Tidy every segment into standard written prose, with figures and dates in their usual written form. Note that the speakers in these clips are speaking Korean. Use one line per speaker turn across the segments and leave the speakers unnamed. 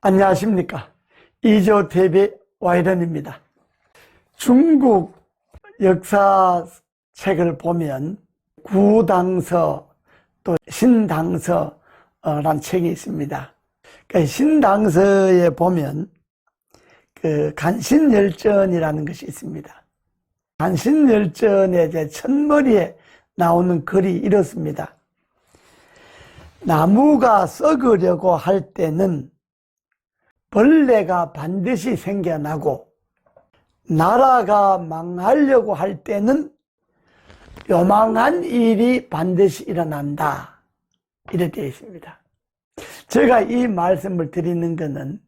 안녕하십니까. 이조TV 와이런입니다. 중국 역사책을 보면 구당서 또 신당서란 책이 있습니다. 그러니까 신당서에 보면 간신열전이라는 것이 있습니다. 간신열전의 첫머리에 나오는 글이 이렇습니다. 나무가 썩으려고 할 때는 벌레가 반드시 생겨나고 나라가 망하려고 할 때는 요망한 일이 반드시 일어난다. 이렇게 되어 있습니다. 제가 이 말씀을 드리는 것은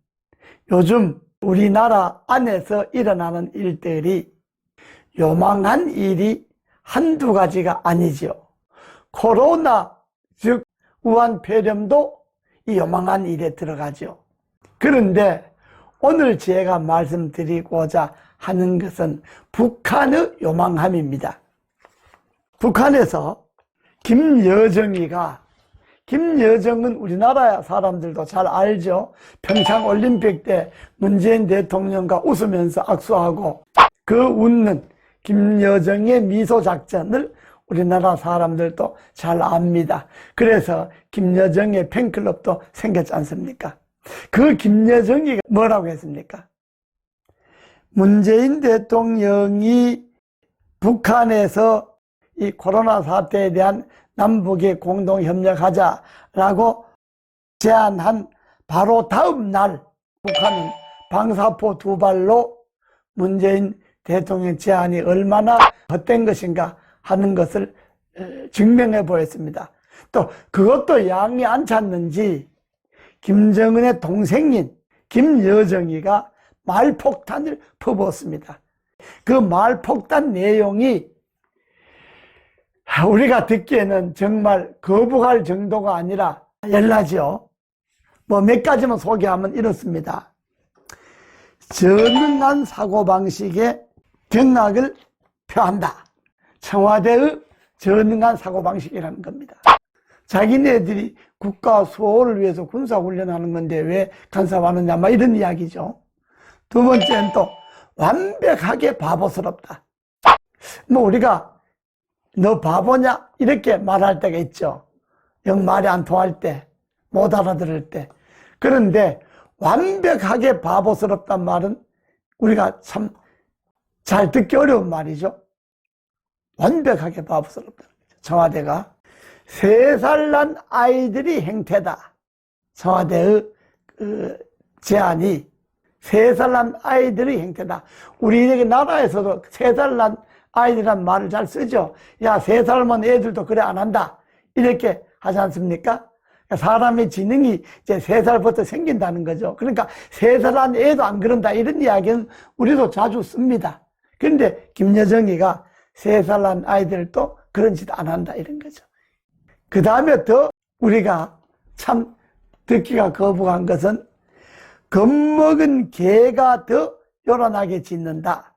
요즘 우리나라 안에서 일어나는 일들이 요망한 일이 한두 가지가 아니죠. 코로나, 즉 우한폐렴도 이 요망한 일에 들어가죠. 그런데 오늘 제가 말씀드리고자 하는 것은 북한의 요망함입니다. 북한에서 김여정은 우리나라 사람들도 잘 알죠. 평창올림픽 때 문재인 대통령과 웃으면서 악수하고 그 웃는 김여정의 미소작전을 우리나라 사람들도 잘 압니다. 그래서 김여정의 팬클럽도 생겼지 않습니까? 그 김여정이 뭐라고 했습니까? 문재인 대통령이 북한에서 이 코로나 사태에 대한 남북이 공동협력하자라고 제안한 바로 다음 날 북한은 방사포 2발로 문재인 대통령 제안이 얼마나 헛된 것인가 하는 것을 증명해 보였습니다. 또 그것도 양이 안 찼는지 김정은의 동생인 김여정이가 말폭탄을 퍼부었습니다. 그 말폭탄 내용이 우리가 듣기에는 정말 거북할 정도가 아니라 열나죠. 몇 가지만 소개하면 이렇습니다. 전능한 사고방식의 경악을 표한다. 청와대의 전능한 사고방식이라는 겁니다. 자기네들이 국가 수호를 위해서 군사훈련하는 건데 왜 간섭하느냐, 이런 이야기죠. 두 번째는 또 완벽하게 바보스럽다. 우리가 너 바보냐? 이렇게 말할 때가 있죠. 영 말이 안 통할 때, 못 알아들을 때. 그런데 완벽하게 바보스럽단 말은 우리가 참 잘 듣기 어려운 말이죠. 완벽하게 바보스럽다. 청와대가 3살 난 아이들이 행태다. 청와대의 제안이 3살 난 아이들의 행태다. 우리 나라에서도 3살 난 아이들이란 말을 잘 쓰죠. 야, 3살만 애들도 그래 안 한다. 이렇게 하지 않습니까? 사람의 지능이 이제 3살부터 생긴다는 거죠. 그러니까 3살 난 애도 안 그런다. 이런 이야기는 우리도 자주 씁니다. 그런데 김여정이가 3살 난 아이들도 그런 짓 안 한다. 이런 거죠. 그 다음에 더 우리가 참 듣기가 거북한 것은 겁먹은 개가 더 요란하게 짖는다.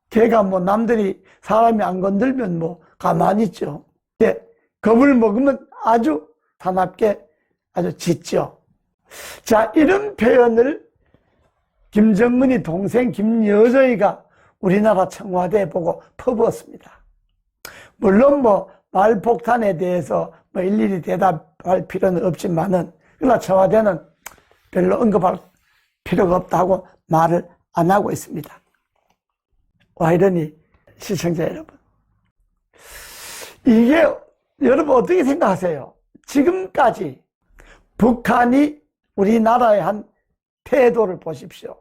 개가 남들이 사람이 안 건들면 가만히 있죠. 근데 겁을 먹으면 아주 사납게 아주 짖죠. 자, 이런 표현을 김정은이 동생 김여정이가 우리나라 청와대에 보고 퍼부었습니다. 물론 말폭탄에 대해서 일일이 대답할 필요는 없지만은, 그러나 청와대는 별로 언급할 필요가 없다고 말을 안 하고 있습니다. 와이런이 시청자 여러분, 이게 여러분 어떻게 생각하세요? 지금까지 북한이 우리나라에 한 태도를 보십시오.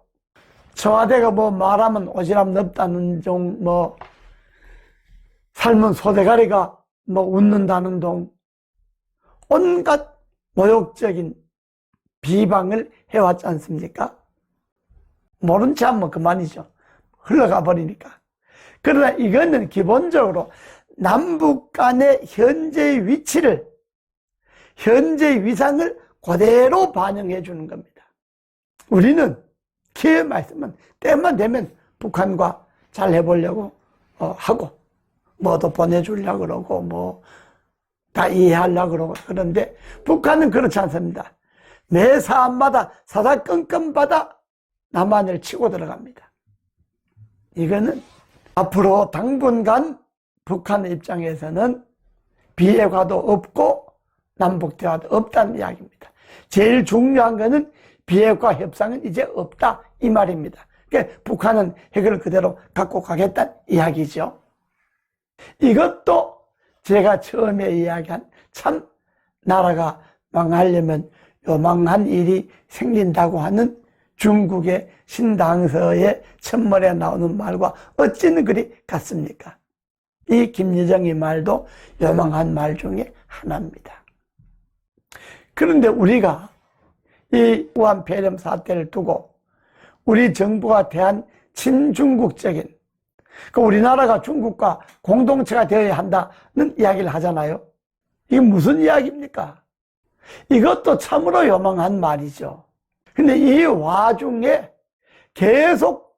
청와대가 말하면 오지랖 넓다는 종, 삶은 소대가리가 웃는다는 동, 온갖 모욕적인 비방을 해왔지 않습니까? 모른 체 하면 그만이죠. 흘러가 버리니까. 그러나 이거는 기본적으로 남북 간의 현재 위치를, 현재 위상을 그대로 반영해 주는 겁니다. 우리는 기회 말씀은 때만 되면 북한과 잘 해보려고 하고, 더 보내주려고 그러고, 다 이해하려고 그러고. 그런데 북한은 그렇지 않습니다. 매 사안마다 사사건건 받아 남한을 치고 들어갑니다. 이거는 앞으로 당분간 북한 입장에서는 비핵화도 없고 남북대화도 없다는 이야기입니다. 제일 중요한 것은 비핵화 협상은 이제 없다 이 말입니다. 그러니까 북한은 핵을 그대로 갖고 가겠다는 이야기죠. 이것도 제가 처음에 이야기한 참 나라가 망하려면 요망한 일이 생긴다고 하는 중국의 신당서의 첫머리에 나오는 말과 어찌는 그리 같습니까? 이 김여정의 말도 요망한 말 중에 하나입니다. 그런데 우리가 이 우한 폐렴 사태를 두고 우리 정부가 대한 친중국적인, 우리나라가 중국과 공동체가 되어야 한다는 이야기를 하잖아요. 이게 무슨 이야기입니까? 이것도 참으로 요망한 말이죠. 근데 이 와중에 계속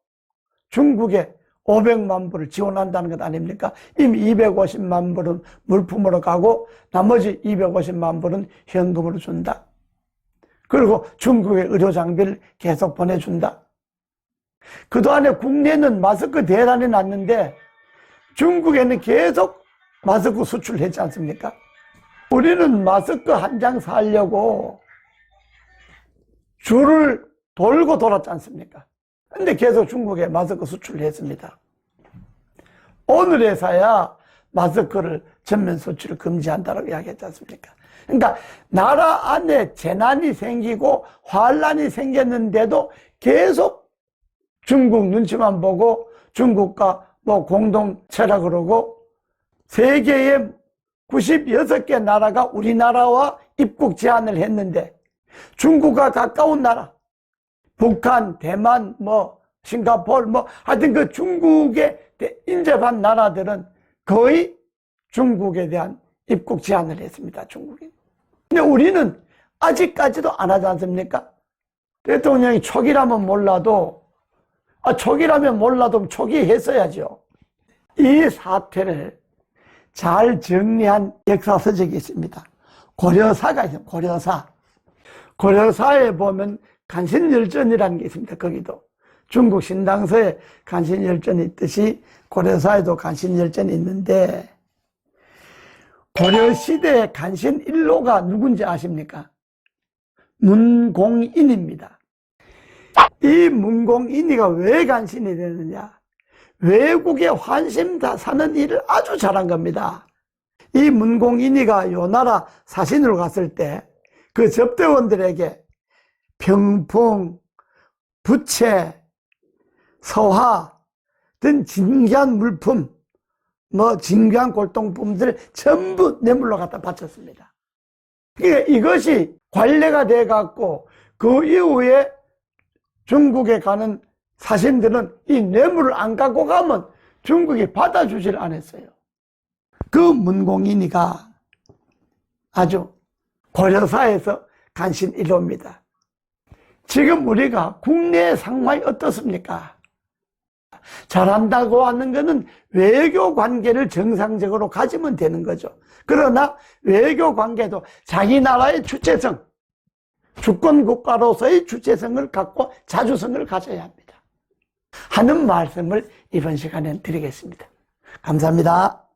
중국에 500만 불을 지원한다는 것 아닙니까? 이미 250만 불은 물품으로 가고 나머지 250만 불은 현금으로 준다. 그리고 중국의 의료 장비를 계속 보내준다. 그동안에 국내는 마스크 대란이 났는데 중국에는 계속 마스크 수출했지 않습니까? 우리는 마스크 한 장 사려고 줄을 돌고 돌았지 않습니까? 근데 계속 중국에 마스크 수출을 했습니다. 오늘에서야 마스크를 전면 수출을 금지한다고 이야기했지 않습니까? 그러니까 나라 안에 재난이 생기고 환란이 생겼는데도 계속 중국 눈치만 보고 중국과 공동체라 그러고 세계의 96개 나라가 우리나라와 입국 제한을 했는데 중국과 가까운 나라 북한, 대만, 싱가포르, 하여튼 그 중국에 인접한 나라들은 거의 중국에 대한 입국 제한을 했습니다, 중국이. 근데 우리는 아직까지도 안 하지 않습니까? 대통령이 초기라면 몰라도, 초기 했어야죠. 이 사태를 잘 정리한 역사서적이 있습니다. 고려사가 있습니다, 고려사. 고려사에 보면 간신열전이라는 게 있습니다. 거기도 중국 신당서에 간신열전이 있듯이 고려사에도 간신열전이 있는데 고려시대의 간신 1호가 누군지 아십니까? 문공인입니다. 이 문공인이가 왜 간신이 되느냐? 외국에 환심 다 사는 일을 아주 잘한 겁니다. 이 문공인이가 요 나라 사신으로 갔을 때 그 접대원들에게 병풍, 부채, 서화 등 진귀한 물품, 진귀한 골동품들 전부 뇌물로 갖다 바쳤습니다. 그러니까 이것이 관례가 돼 갖고 그 이후에 중국에 가는 사신들은 이 뇌물을 안 갖고 가면 중국이 받아주질 않았어요. 그 문공인이가 아주 고려사에서 간신 1호입니다. 지금 우리가 국내 상황이 어떻습니까? 잘한다고 하는 것은 외교 관계를 정상적으로 가지면 되는 거죠. 그러나 외교 관계도 자기 나라의 주체성, 주권 국가로서의 주체성을 갖고 자주성을 가져야 합니다. 하는 말씀을 이번 시간에 드리겠습니다. 감사합니다.